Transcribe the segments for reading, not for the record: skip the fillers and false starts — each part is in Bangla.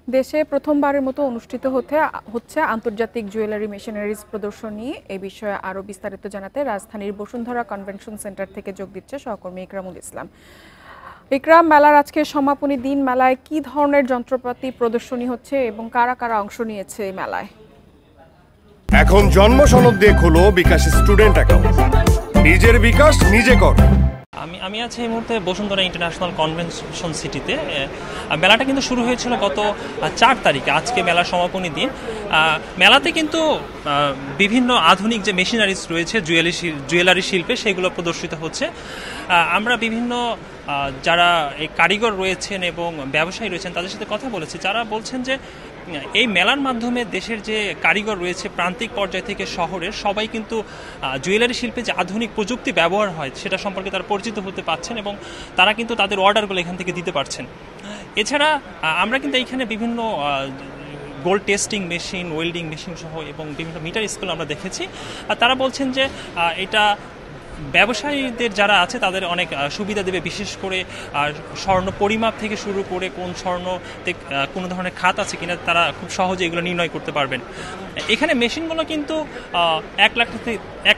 দেশে প্রথমবারের মতো অনুষ্ঠিত হচ্ছে আন্তর্জাতিক জুয়েলারি মেশিনারিজ প্রদর্শনী। এই বিষয়ে আরো বিস্তারিত জানাতে রাজধানীর বসুন্ধরা কনভেনশন সেন্টার থেকে যোগ দিচ্ছে সহকর্মী ইকরামুল ইসলাম। ইকরাম, মেলার আজকে সমাপনী দিন, মেলায় কি ধরনের যন্ত্রপাতি প্রদর্শনী হচ্ছে এবং কারা কারা অংশ নিয়েছে এই মেলায়? এখন জন্ম সনদ দিয়ে খোলো বিকাশ স্টুডেন্ট অ্যাকাউন্ট, নিজের বিকাশ নিজে কর। আমি আছি এই মুহূর্তে বসুন্ধরা ইন্টারন্যাশনাল কনভেনশন সিটিতে। মেলাটা কিন্তু শুরু হয়েছিল গত 4 তারিখে, আজকে মেলার সমাপনী দিন। মেলাতে কিন্তু বিভিন্ন আধুনিক যে মেশিনারিজ রয়েছে জুয়েলারি শিল্পে, সেগুলো প্রদর্শিত হচ্ছে। আমরা বিভিন্ন যারা এই কারিগর রয়েছেন এবং ব্যবসায়ী রয়েছেন তাদের সাথে কথা বলেছি, যারা বলছেন যে এই মেলার মাধ্যমে দেশের যে কারিগর রয়েছে প্রান্তিক পর্যায় থেকে শহরের সবাই কিন্তু জুয়েলারি শিল্পে যে আধুনিক প্রযুক্তি ব্যবহার হয় সেটা সম্পর্কে তারা পরিচিত হতে পারছেন এবং তারা কিন্তু তাদের অর্ডারগুলো এখান থেকে দিতে পারছেন। এছাড়া আমরা কিন্তু এইখানে বিভিন্ন gold testing machine, welding machine সহ এবং বিভিন্ন মিটার স্কুল আমরা দেখেছি। আর তারা বলছেন যে এটা ব্যবসায়ীদের যারা আছে তাদের অনেক সুবিধা দেবে, বিশেষ করে স্বর্ণ পরিমাপ থেকে শুরু করে কোন স্বর্ণতে কোনো ধরনের খাত আছে কিনা তারা খুব সহজে এগুলো নির্ণয় করতে পারবেন। এখানে মেশিনগুলো কিন্তু 1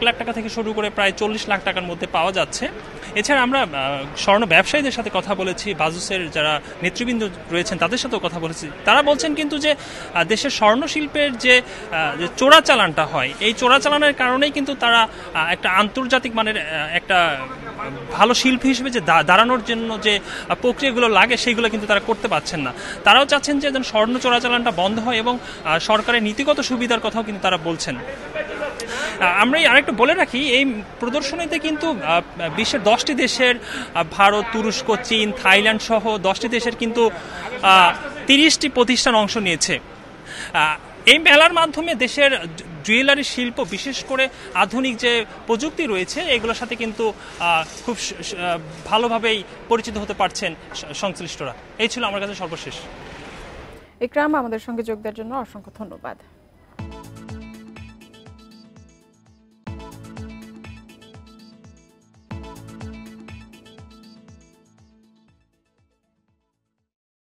লাখ টাকা থেকে শুরু করে প্রায় 40 লাখ টাকার মধ্যে পাওয়া যাচ্ছে। এছাড়া আমরা স্বর্ণ ব্যবসায়ীদের সাথে কথা বলেছি, বাজুসের যারা নেতৃবৃন্দ রয়েছেন তাদের সাথেও কথা বলেছি। তারা বলছেন কিন্তু যে দেশের স্বর্ণ শিল্পের যে চোরাচালানটা হয়, এই চোরাচালানের কারণেই কিন্তু তারা একটা আন্তর্জাতিক মানের একটা ভালো শিল্পী হিসেবে যে দাঁড়ানোর জন্য যে প্রক্রিয়াগুলো লাগে সেগুলো কিন্তু তারা করতে পারছেন না। তারাও চাচ্ছেন যে স্বর্ণ চোরাচালানটা বন্ধ হয় এবং সরকারের নীতিগত সুবিধার কথাও কিন্তু তারা বলছেন। আমরা আরেকটু বলে রাখি, এই প্রদর্শনীতে কিন্তু বিশ্বের 10টি দেশের, ভারত, তুরস্ক, চীন, থাইল্যান্ড সহ 10টি দেশের কিন্তু 30টি প্রতিষ্ঠান অংশ নিয়েছে। এই মেলার মাধ্যমে দেশের জুয়েলারি শিল্প, বিশেষ করে আধুনিক যে প্রযুক্তি রয়েছে এগুলোর সাথে কিন্তু খুব ভালোভাবেই পরিচিত হতে পারছেন সংশ্লিষ্টরা। এই ছিল আমার কাছে সর্বশেষ। ইকরাম, আমাদের সঙ্গে যোগ দেওয়ার জন্য অসংখ্য ধন্যবাদ।